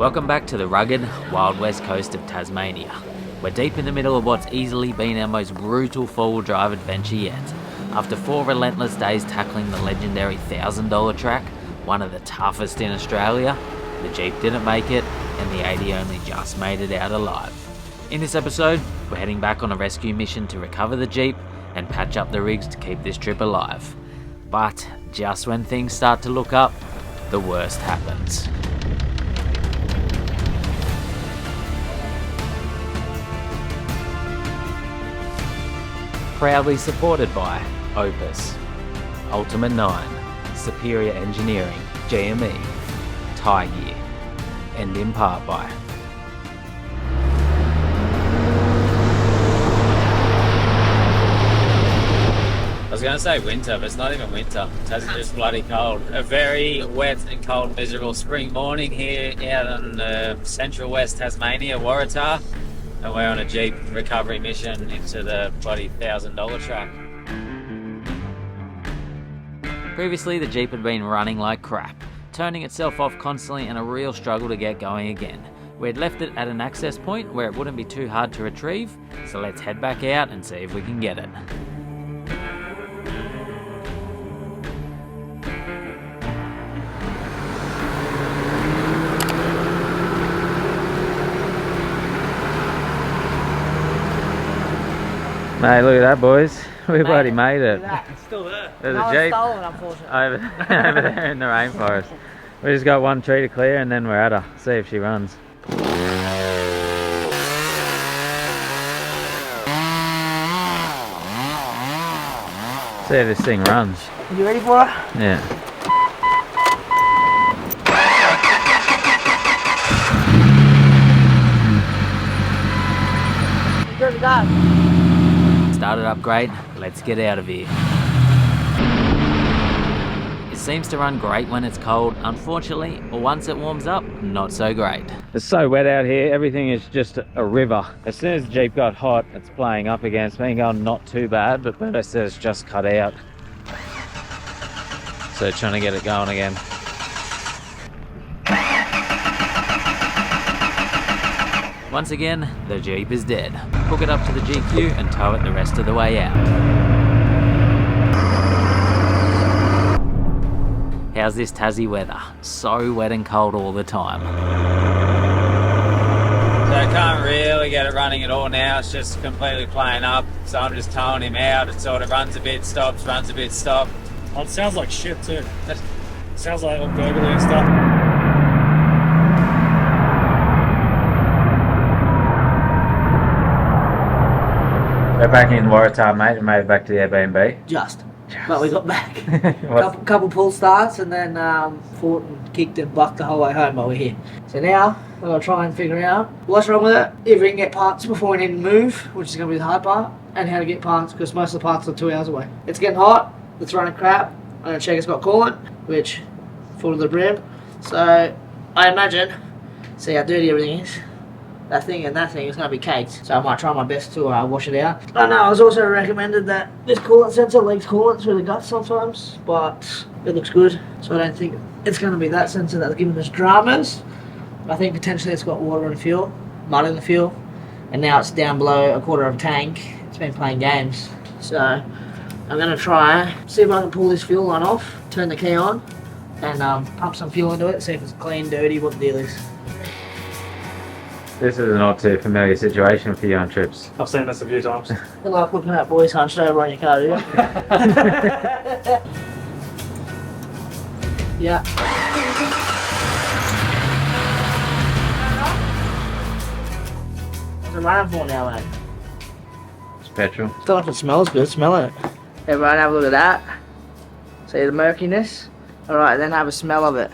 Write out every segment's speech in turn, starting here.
Welcome back to the rugged, wild west coast of Tasmania. We're deep in the middle of what's easily been our most brutal four-wheel drive adventure yet. After 4 relentless days tackling the legendary $1,000 track, one of the toughest in Australia, the Jeep didn't make it and the 80 only just made it out alive. In this episode, we're heading back on a rescue mission to recover the Jeep and patch up the rigs to keep this trip alive. But just when things start to look up, the worst happens. Proudly supported by Opus, Ultima 9, Superior Engineering, GME, Tie Gear, and in part by I was going to say winter, but it's not even winter. It's just bloody cold. A very wet and cold, miserable spring morning here out on central west Tasmania, Waratah. And we're on a Jeep recovery mission into the bloody $1,000 track. Previously, the Jeep had been running like crap, turning itself off constantly and a real struggle to get going again. We had left it at an access point where it wouldn't be too hard to retrieve, so let's head back out and see if we can get it. Mate, look at that, boys. We bloody made it. It's still there. There's no a Jeep stolen, unfortunately. over there in the rainforest. We just got one tree to clear and then we're at her. See if she runs. See if this thing runs. Are you ready for it? Yeah. Good, we got it. Started up great, let's get out of here. It seems to run great when it's cold. Unfortunately, once it warms up, not so great. It's so wet out here, everything is just a river. As soon as the Jeep got hot, it's playing up again. It's been going not too bad, but Berto said it's just cut out. So trying to get it going again. Once again, the Jeep is dead. Hook it up to the GQ and tow it the rest of the way out. How's this Tassie weather? So wet and cold all the time. So I can't really get it running at all now. It's just completely playing up. So I'm just towing him out. It sort of runs a bit, stops, runs a bit, stops. Oh, it sounds like shit too. It sounds like all gurgly and stuff. We're back in Waratah, mate, and made it back to the Airbnb. Just. But we got back. couple pull starts and then fought and kicked and bucked the whole way home, but we're here. So now we're going to try and figure out what's wrong with it, if we can get parts before we need to move, which is going to be the hard part, and how to get parts, because most of the parts are 2 hours away. It's getting hot, it's running crap. I'm going to check it's got coolant, which full to the brim. So I imagine, see how dirty everything is. That thing and that thing is going to be caked, so I might try my best to wash it out. I know I was also recommended that this coolant sensor leaks coolant through the guts sometimes, but it looks good, so I don't think it's going to be that sensor that's giving us dramas. I think potentially it's got water and fuel, mud in the fuel, and now it's down below a quarter of a tank. It's been playing games, so I'm going to try, see if I can pull this fuel line off, turn the key on, and pump some fuel into it, see if it's clean, dirty, what the deal is. This is a not too familiar situation for you on trips. I've seen this a few times. You like looking at boys hunched over on your car, do you? Yeah. What's it running for now, mate? It's petrol. Don't know if it smells good, smell it. Everyone have a look at that. See the murkiness? Alright, then have a smell of it.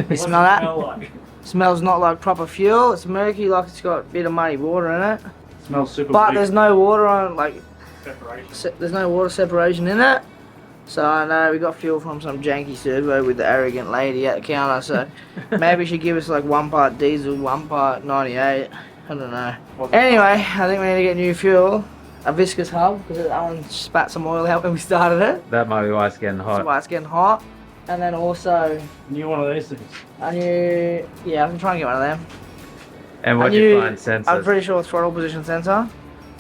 You smell that? Smell like? Smells not like proper fuel. It's murky, like it's got a bit of muddy water in it. Smells super But big. there's no water on, like, Separation. there's no water separation in it. So I know we got fuel from some janky servo with the arrogant lady at the counter. So maybe she give us like 1 part diesel, 1 part 98. I don't know. Anyway, I think we need to get new fuel. A viscous hub, because that one spat some oil out when we started it. That might be why it's getting hot. That's why it's getting hot. and then also New one of these things. I knew, yeah, I can try and get one of them. And what I do you knew- find sensors? I'm pretty sure it's throttle position sensor.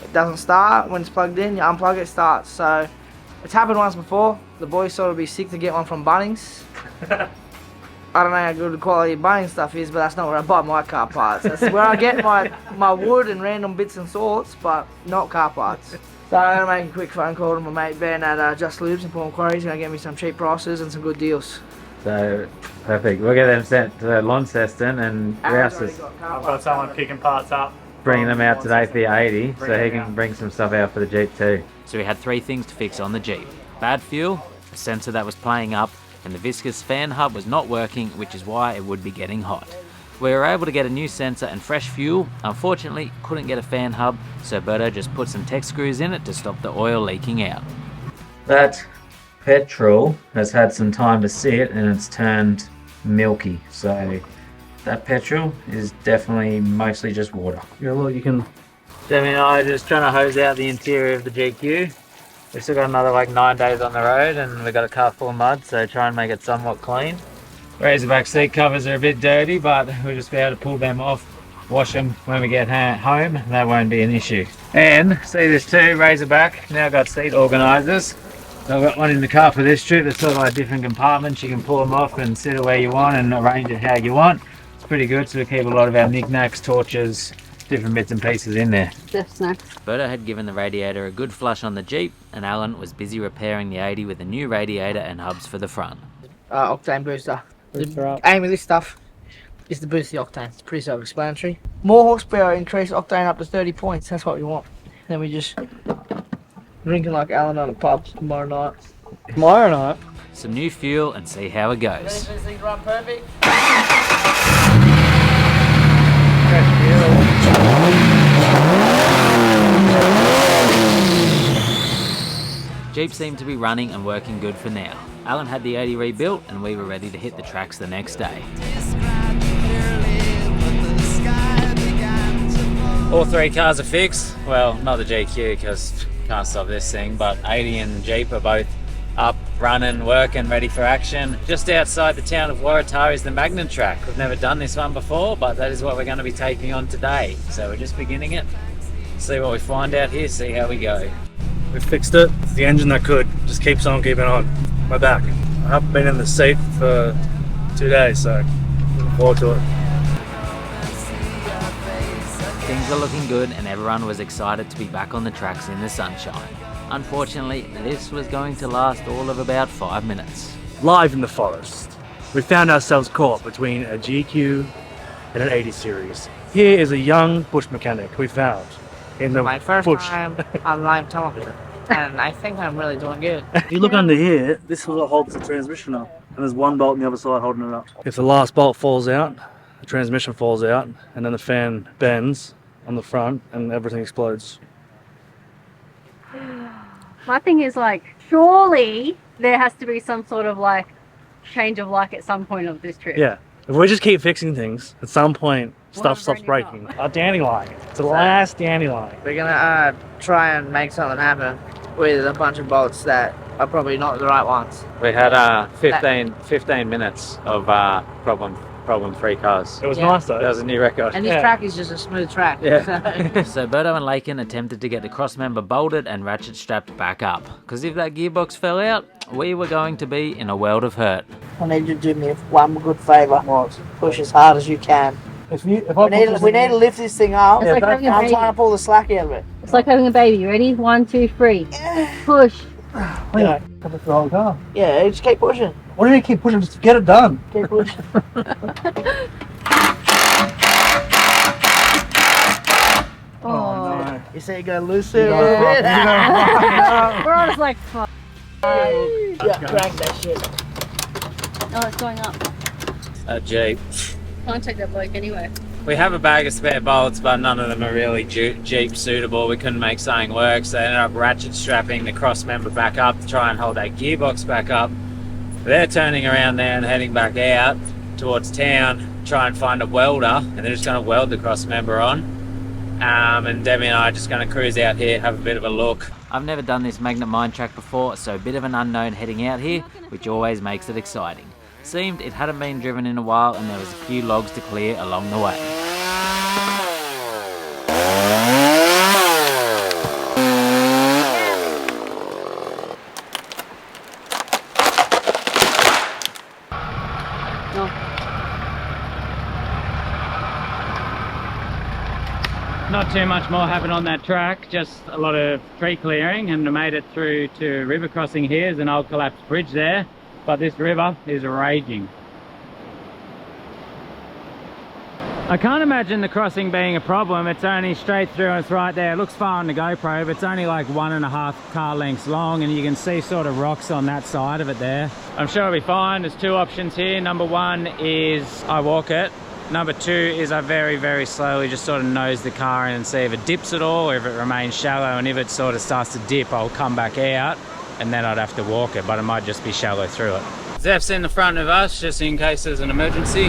It doesn't start when it's plugged in. You unplug it, it starts. So it's happened once before. The boys thought it'd be sick to get one from Bunnings. I don't know how good the quality of Bunnings stuff is, but that's not where I buy my car parts. That's where I get my wood and random bits and sorts, but not car parts. So I'm gonna make a quick phone call to my mate Ben at Just Lubes in Port Macquarie. He's gonna get me some cheap prices and some good deals. So, perfect. We'll get them sent to Launceston and Aaron's Rouse already is got car I've got parts. someone kicking parts up. bringing them out today for the 80, so Bring he it can out. bring some stuff out for the Jeep too. So we had 3 things to fix on the Jeep. Bad fuel, a sensor that was playing up, and the viscous fan hub was not working, which is why it would be getting hot. We were able to get a new sensor and fresh fuel. Unfortunately, couldn't get a fan hub, so Berto just put some tech screws in it to stop the oil leaking out. That petrol has had some time to sit and it's turned milky, so that petrol is definitely mostly just water. Yeah, well, you can. Demi and I are just trying to hose out the interior of the GQ. We've still got another like 9 days on the road and we've got a car full of mud, so try and make it somewhat clean. Razorback seat covers are a bit dirty, but we'll just be able to pull them off, wash them when we get home. That won't be an issue. And see this too, Razorback now got seat organisers. So I've got one in the car for this trip. There's sort of like different compartments. You can pull them off and sit it where you want and arrange it how you want. It's pretty good, so we keep a lot of our knickknacks, torches, different bits and pieces in there. Just snacks. Berto had given the radiator a good flush on the Jeep, and Alan was busy repairing the 80 with a new radiator and hubs for the front. Octane booster. Booster up. Aim of this stuff is to boost the octane. It's pretty self-explanatory. More horsepower, increase octane up to 30 points. That's what we want. Then we just drinking like Alan on a pub tomorrow night. Tomorrow night. Some new fuel and see how it goes. This thing to run perfect. Jeep seemed to be running and working good for now. Alan had the 80 rebuilt and we were ready to hit the tracks the next day. All 3 cars are fixed. Well, not the GQ because can't stop this thing, but 80 and Jeep are both up, running, working, ready for action. Just outside the town of Waratah is the Magnet track. We've never done this one before, but that is what we're going to be taking on today. So we're just beginning it. See what we find out here, see how we go. We fixed it. The engine that could just keeps on keeping on. My back. I haven't been in the seat for 2 days, so looking forward to it. Things were looking good and everyone was excited to be back on the tracks in the sunshine. Unfortunately, this was going to last all of about 5 minutes. Live in the forest, we found ourselves caught between a GQ and an 80 series. Here is a young bush mechanic we found in the My first bush. time on live television. And I think I'm really doing good. If you look under here, this is what holds the transmission up. And there's one bolt on the other side holding it up. If the last bolt falls out, the transmission falls out, and then the fan bends on the front and everything explodes. My thing is like, surely there has to be some sort of like change of luck at some point of this trip. Yeah. If we just keep fixing things, at some point, stuff a stops brand new breaking. Our dandelion. It's the last dandelion. We're gonna try and make something happen with a bunch of bolts that are probably not the right ones. We had 15 minutes of problem-free cars. It was Yeah. nice though. That was a new record. And this Yeah. track is just a smooth track. Yeah. So Berto and Lakin attempted to get the cross member bolted and ratchet strapped back up, because if that gearbox fell out, we were going to be in a world of hurt. I need you to do me one good favour. Push as hard as you can. If I We need to lift this thing up. It's like having a I'm baby. trying to pull the slack out of it. It's like having a baby. Ready? 1, 2, 3. Push. Yeah, cover the whole car. Yeah, just keep pushing. What do you keep pushing? Just get it done. Keep pushing. Oh. You say you gotta loosen it. Yeah. We're all just like, fuck. Yeah, crank that shit. Oh, it's going up. A Jeep. Can't take that bloke anyway. We have a bag of spare bolts, but none of them are really Jeep suitable. We couldn't make something work, so I ended up ratchet strapping the cross member back up to try and hold that gearbox back up. They're turning around there and heading back out towards town, try and find a welder, and they're just going to weld the cross member on. And Demi and I are just going to cruise out here, have a bit of a look. I've never done this magnet mine track before, so a bit of an unknown heading out here, which always makes it exciting. Seemed it hadn't been driven in a while and there was a few logs to clear along the way. Not too much more happened on that track, just a lot of tree clearing, and I made it through to river crossing here. There's an old collapsed bridge there, but this river is raging. I can't imagine the crossing being a problem. It's only straight through and it's right there. It looks far on the GoPro, but it's only like 1.5 car lengths long, and you can see sort of rocks on that side of it there. I'm sure it'll be fine. There's two options here. Number one is I walk it. Number two is I very, very slowly just sort of nose the car in and see if it dips at all or if it remains shallow, and if it sort of starts to dip, I'll come back out and then I'd have to walk it, but it might just be shallow through it. Zeph's in the front of us just in case there's an emergency.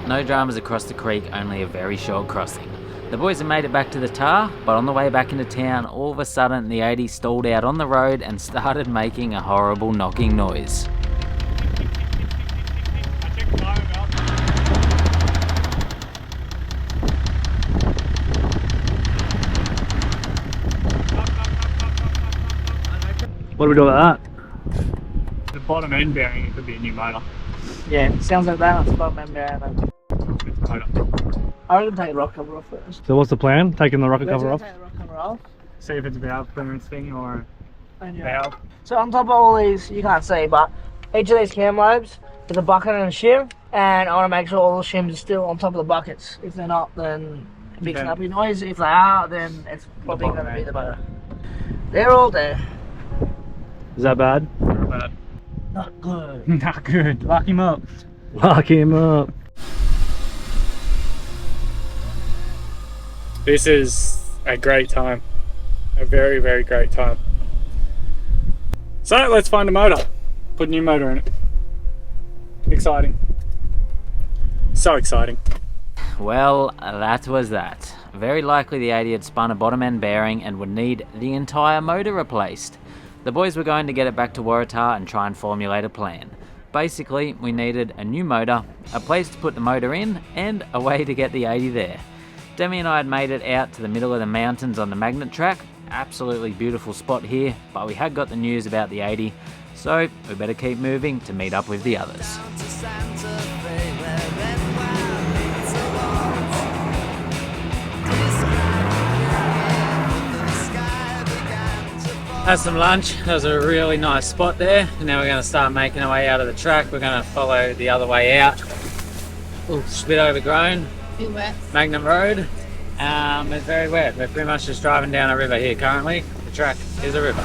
No dramas across the creek, only a very short crossing. The boys have made it back to the tar, but on the way back into town, all of a sudden the 80 stalled out on the road and started making a horrible knocking noise. What do we do about that? The bottom end bearing, it could be a new motor. Yeah, sounds like that. That's about membrane. I reckon take the rock cover off first. So what's the plan? Taking the rocket cover off? Take the rock cover off. See if it's a valve clearance thing or And valve. So on top of all these, you can't see, but each of these cam lobes is a bucket and a shim, and I want to make sure all the shims are still on top of the buckets. If they're not, then it makes an uppy noise. If they are, then it's probably going to be the motor. They're all there. Is that bad? But Not good. not good. Lock him up. Lock him up. This is a great time. A very, very great time. So let's find a motor. Put a new motor in it. Exciting. So exciting. Well, that was that. Very likely the 80 had spun a bottom end bearing and would need the entire motor replaced. The boys were going to get it back to Waratah and try and formulate a plan. Basically, we needed a new motor, a place to put the motor in, and a way to get the 80 there. Demi and I had made it out to the middle of the mountains on the magnet track. Absolutely beautiful spot here, but we had got the news about the 80, so we better keep moving to meet up with the others. Had some lunch. That was a really nice spot there. And now we're going to start making our way out of the track. We're going to follow the other way out. It's a bit overgrown. Bit wet. Magnum Road. It's very wet. We're pretty much just driving down a river here currently. The track is a river.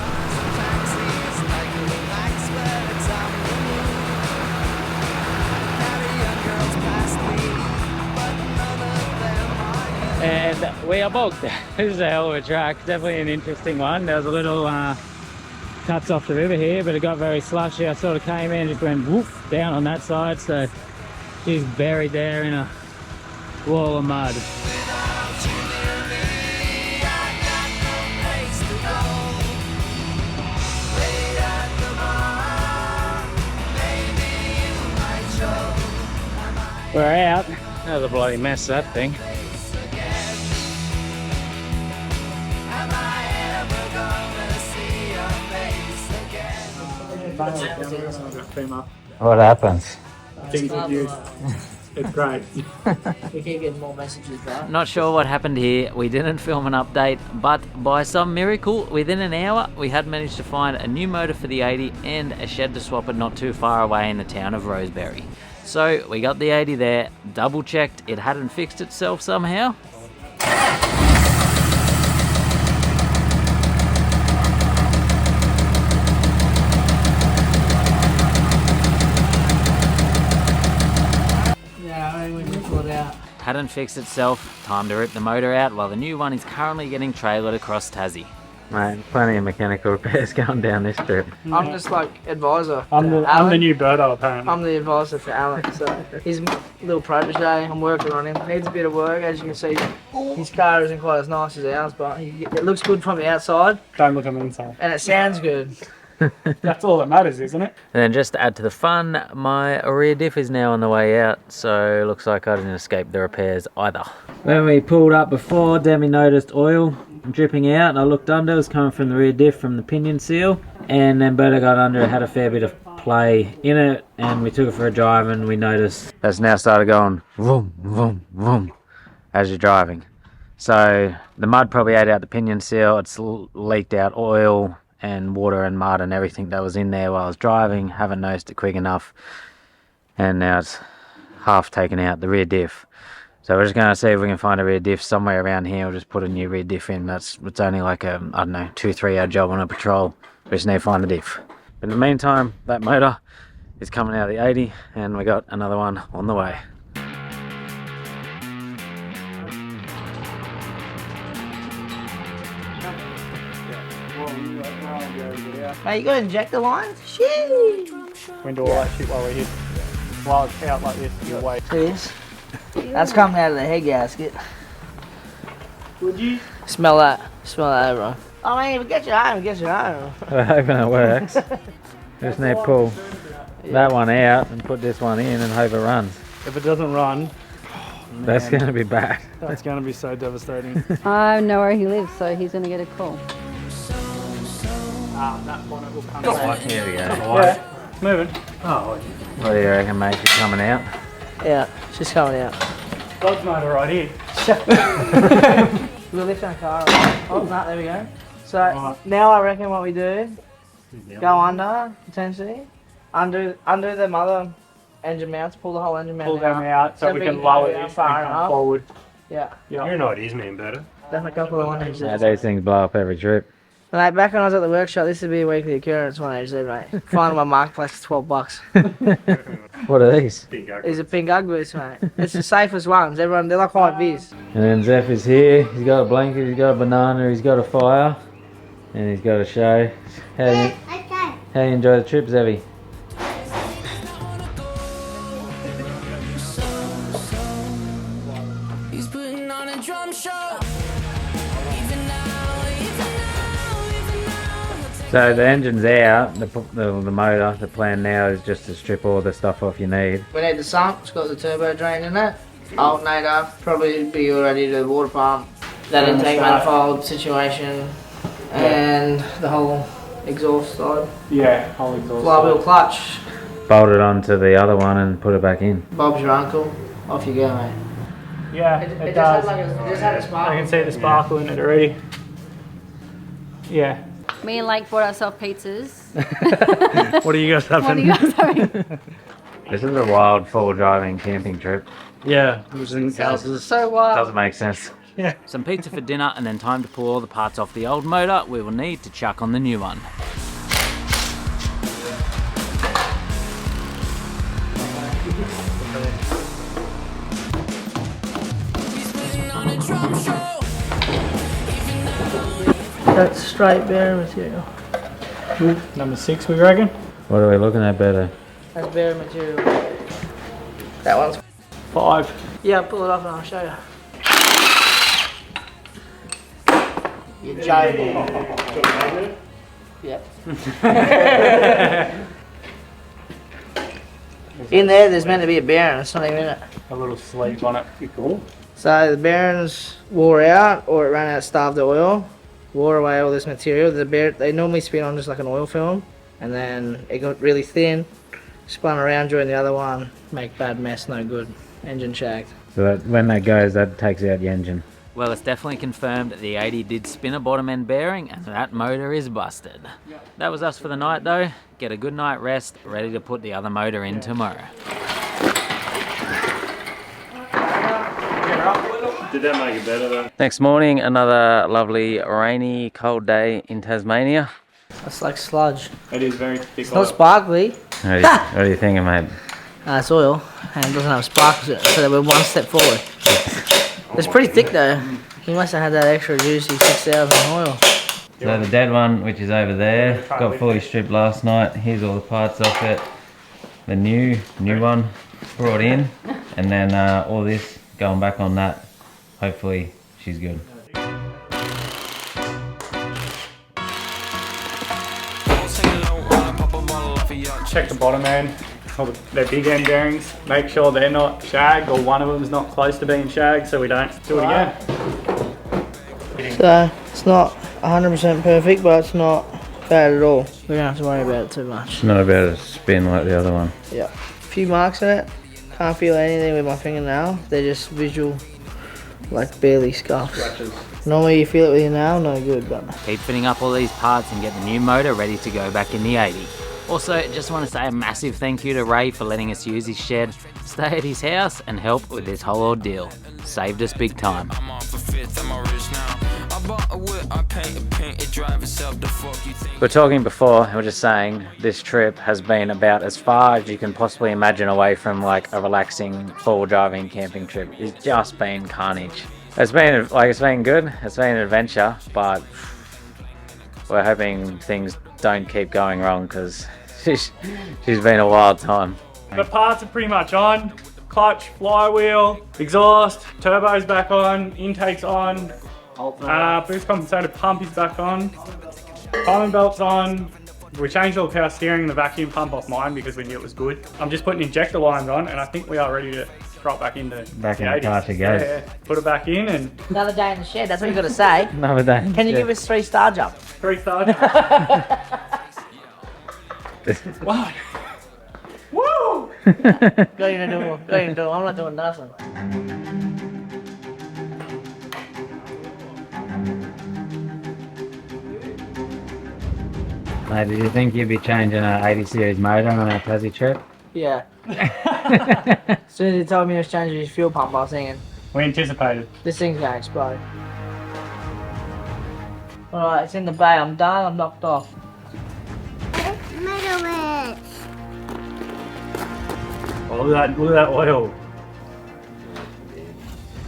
And we are bogged. This is a hell of a track. Definitely an interesting one. There was a little cuts off the river here, but it got very slushy. I sort of came in and just went woof down on that side, so she's buried there in a wall of mud. We're out. That was a bloody mess, that thing. What happens? It's great. We keep getting more messages, right? Not sure what happened here. We didn't film an update, but by some miracle, within an hour, we had managed to find a new motor for the 80 and a shed to swap it not too far away in the town of Rosebery. So we got the 80 there, double checked it hadn't fixed itself somehow. Hadn't fixed itself, time to rip the motor out while the new one is currently getting trailered across Tassie. Mate, plenty of mechanical repairs going down this trip. I'm just like advisor. I'm to the Alan. new birdo apparently. I'm the advisor for Alan, so he's my little protege. I'm working on him. Needs a bit of work, as you can see. His car isn't quite as nice as ours, but it looks good from the outside, Don't look on the inside. and it sounds good. That's all that matters, isn't it? And then just to add to the fun, my rear diff is now on the way out, so looks like I didn't escape the repairs either. When we pulled up before, Demi noticed oil dripping out, and I looked under. It was coming from the rear diff from the pinion seal, and then Berta got under. It had a fair bit of play in it, and we took it for a drive, and we noticed that's now started going vroom, vroom, vroom as you're driving. So the mud probably ate out the pinion seal. It's leaked out oil and water and mud and everything that was in there while I was driving. Haven't noticed it quick enough, and now it's half taken out the rear diff. So we're just going to see if we can find a rear diff somewhere around here. We'll just put a new rear diff in. It's only like a, I don't know, 2-3 hour job on a patrol. We just need to find the diff. But in the meantime, that motor is coming out of the 80, and we got another one on the way. Mate, you got injector lines? Shit. We do all that shit while we're here. While it's out like this, you wait. Cheers. That's coming out of the head gasket. Would you? Smell that. Smell that, bro. I mean, if it gets you home, it gets you home. We're hoping it works. Just need to pull that one out and put this one in and hope it runs. If it doesn't run, That's going to be bad. that's going to be so devastating. I know where he lives, so he's going to get a call. That bonnet will come Here we go. Yeah, it's moving. Oh, What do you reckon, mate? She's coming out? Yeah, she's coming out. God's motor right here. We're lifting the car up. Oh, no, there we go. So now I reckon what we do, go under, potentially, under the mother engine mounts, pull the whole engine mount Pull them out so we can lower this and far come enough. forward. Yeah, Yeah. You're an ideas man, better. definitely a couple of one inches. Yeah, these things blow up every trip. Mate, back when I was at the workshop, this would be a weekly occurrence, one age there, mate. Finding my marketplace for $12. What are these? Big ugly. These are pink Ugg boots, mate. It's the safest ones. Everyone, they're like high vis. And then Zeph is here. He's got a blanket, he's got a banana, he's got a fire, and he's got a show. How do you enjoy the trip, Zevy? He's putting on a drum show. So the engine's out, the motor. The plan now is just to strip all the stuff off you need. We need the sump. It's got the turbo drain in it. Alternator, probably be already to the water pump. That intake manifold situation, and the whole exhaust side. Yeah, whole exhaust. Flywheel clutch. Bolt it onto the other one and put it back in. Bob's your uncle. Off you go, mate. Yeah, it does. It just had a spark. I can see the sparkle in it already. Yeah. Me and Lake bought ourselves pizzas. What do you guys have? What are you guys having? This is a wild fall driving camping trip. Yeah, it was in houses. So wild. Doesn't make sense. Yeah. Some pizza for dinner and then time to pull all the parts off the old motor we will need to chuck on the new one. That's straight bearing material. Number 6, we reckon. What are we looking at better? That's bearing material. That one's. 5. Yeah, pull it off and I'll show you. You're joking. Yep. In there's meant to be a bearing. It's not even in it. A little sleeve on it. Cool. So the bearings wore out, or it ran out of starved oil. Wore away all this material. They normally spin on just like an oil film, and then it got really thin. Spun around during the other one. Make bad mess, no good. Engine shagged. So that, when that goes, that takes out the engine. Well, it's definitely confirmed that the 80 did spin a bottom end bearing and that motor is busted. That was us for the night though. Get a good night rest, ready to put the other motor in tomorrow. Did that make it better though? Next morning, another lovely rainy, cold day in Tasmania. That's like sludge. It is very thick. It's not sparkly. What are you thinking, mate? It's oil, and it doesn't have sparkles in it, so we're one step forward. It's pretty thick though. He must have had that extra juicy 6,000 oil. So the dead one, which is over there, got fully stripped last night. Here's all the parts off it. The new one brought in, and then all this going back on that. Hopefully she's good. Check the bottom end, all their big end bearings. Make sure they're not shagged or one of them's not close to being shagged so we don't do it again. So it's not 100% perfect, but it's not bad at all. We don't have to worry about it too much. It's not about to spin like the other one. Yeah. A few marks in it. Can't feel anything with my fingernail. They're just visual, like barely scuffs. Normally you feel it with your nail, no good, but... Keep fitting up all these parts and get the new motor ready to go back in the 80. Also, just want to say a massive thank you to Ray for letting us use his shed, stay at his house and help with this whole ordeal. Saved us big time. We're talking before, and we're just saying this trip has been about as far as you can possibly imagine away from like a relaxing four-wheel driving camping trip. It's just been carnage. It's been good, it's been an adventure, but we're hoping things don't keep going wrong because she's been a wild time. The parts are pretty much on. Clutch, flywheel, exhaust, turbo's back on, intake's on, boost compensator pump is back on, timing belt's on. We changed all the power steering and the vacuum pump off mine because we knew it was good. I'm just putting injector lines on and I think we are ready to drop back into the 80s. Yeah, put it back in and... Another day in the shed, that's what you got to say. Another day. Can you give us 3-star jump? 3-star jump. What? Woo! Go in and do it. I'm not doing nothing. Mate, did you think you'd be changing an 80 series motor on our Tassie trip? Yeah. As soon as he told me he was changing his fuel pump, I was thinking, We anticipated. this thing's going to explode. Alright, it's in the bay. I'm done. I'm knocked off. Oh, look at that oil.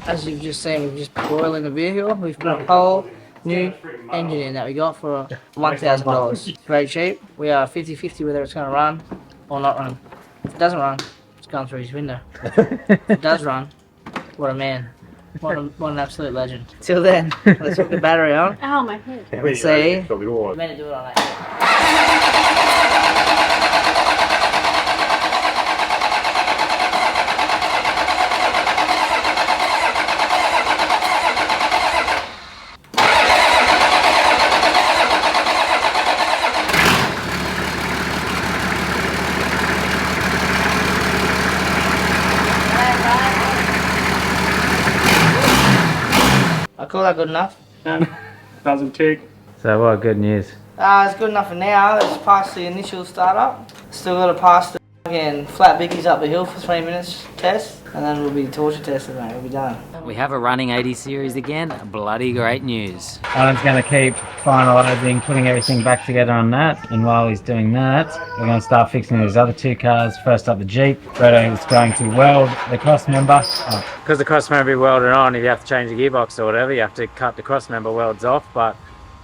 As you've just seen, we've just boiling the vehicle. We've put a whole new engine in that we got for $1,000. Very cheap. We are 50-50 whether it's going to run or not run. If it doesn't run, it's going through his window. If it does run, what a man. What an absolute legend. Till then, let's hook the battery on. Ow, my head. Let's see. We're meant to do it on that. I call that good enough. Doesn't tick. So what, good news? It's good enough for now. It's past the initial startup. Still got to pass the fucking flat bickies up the hill for 3 minutes test, and then we'll be torture tested, mate. We'll be done. We have a running 80 series again. Bloody great news. Alan's going to keep finalising, putting everything back together on that, and while he's doing that, we're going to start fixing these other two cars. First up the Jeep. Fredo is going to weld the cross member. Because the cross member will be welded on, if you have to change the gearbox or whatever, you have to cut the cross member welds off, but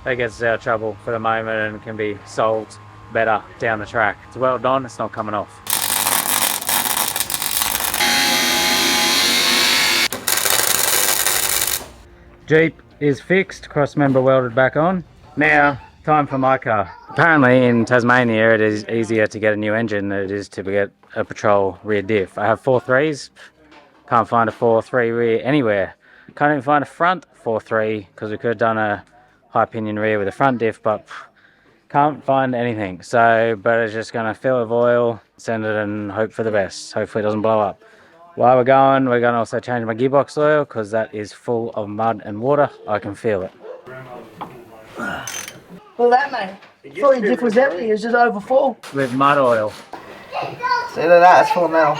that gets us out of trouble for the moment and can be solved better down the track. It's welded on, it's not coming off. Jeep is fixed, cross member welded back on. Now, time for my car. Apparently in Tasmania it is easier to get a new engine than it is to get a petrol rear diff. I have 4.3s, can't find a 4.3 rear anywhere. Can't even find a front 4.3 because we could have done a high pinion rear with a front diff, but can't find anything. So, but it's just gonna fill it with oil, send it and hope for the best. Hopefully it doesn't blow up. While we're going to also change my gearbox oil because that is full of mud and water. I can feel it. Look at that, mate. Thought your diff was empty. It was just over full. With mud oil. See, look at that. It's full of metal.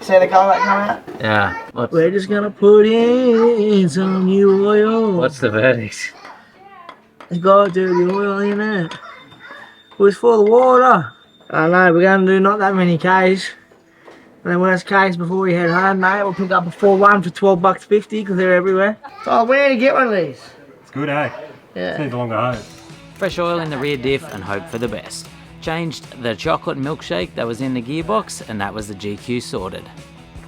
See the colour that coming out? Yeah. We're just going to put in some new oil. What's the verdict? It's got dirty oil in it. It was full of water. I know, we're going to do not that many Ks. And then worst case, before we head home, mate, we'll pick up a 4.1 for $12.50 because they're everywhere. So we need to get one of these. It's good, eh? Yeah. Need a longer hose. Fresh oil in the rear diff and hope for the best. Changed the chocolate milkshake that was in the gearbox, and that was the GQ sorted.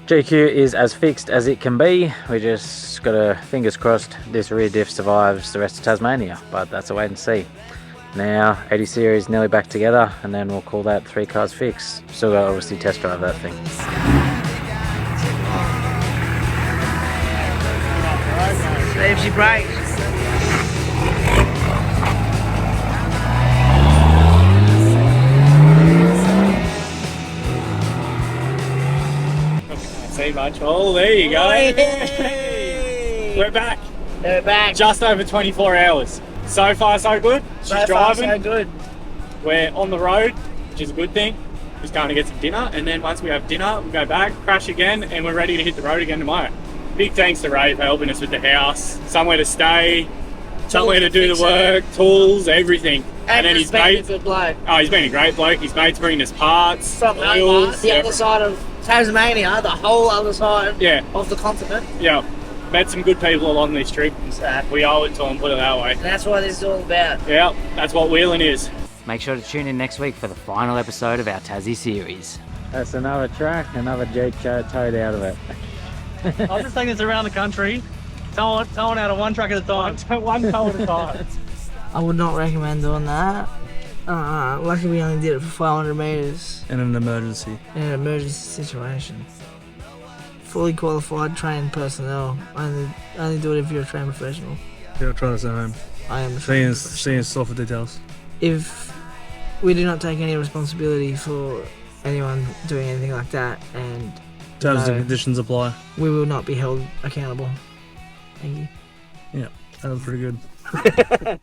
GQ is as fixed as it can be. We just gotta, fingers crossed, this rear diff survives the rest of Tasmania, but that's a wait and see. Now 80 series nearly back together, and then we'll call that 3 cars fixed. Still gotta obviously test drive that thing. See if she breaks. See much. Oh, there you go. Hey. We're back. They're back. Just over 24 hours. So far, so good. She's So far, driving. so good. We're on the road, which is a good thing. Just going to get some dinner, and then once we have dinner, we'll go back, crash again, and we're ready to hit the road again tomorrow. Big thanks to Ray for helping us with the house, somewhere to stay, somewhere to do the work, tools, everything. And then his mate. Good bloke. Oh, he's been a great bloke. His mate's bringing us parts, From oils, the other side of Tasmania, the whole other side Yeah, of the continent. yeah. Met some good people along this trip. We owe it to them, put it that way. And that's what this is all about. Yeah, that's what wheeling is. Make sure to tune in next week for the final episode of our Tassie series. That's another track, another Jeep towed out of it. I'll just take this around the country, towing out of one truck at a time. One tow at a time. I would not recommend doing that. Luckily we only did it for 500 metres In an emergency. in an emergency situation. Fully qualified trained personnel. Only do it if you're a trained professional. Yeah, I'll try this at home. I am a trained professional. Seeing stuff for details. If we do not take any responsibility for anyone doing anything like that, and Terms and No. conditions apply. we will not be held accountable. Thank you. Yeah, that was pretty good.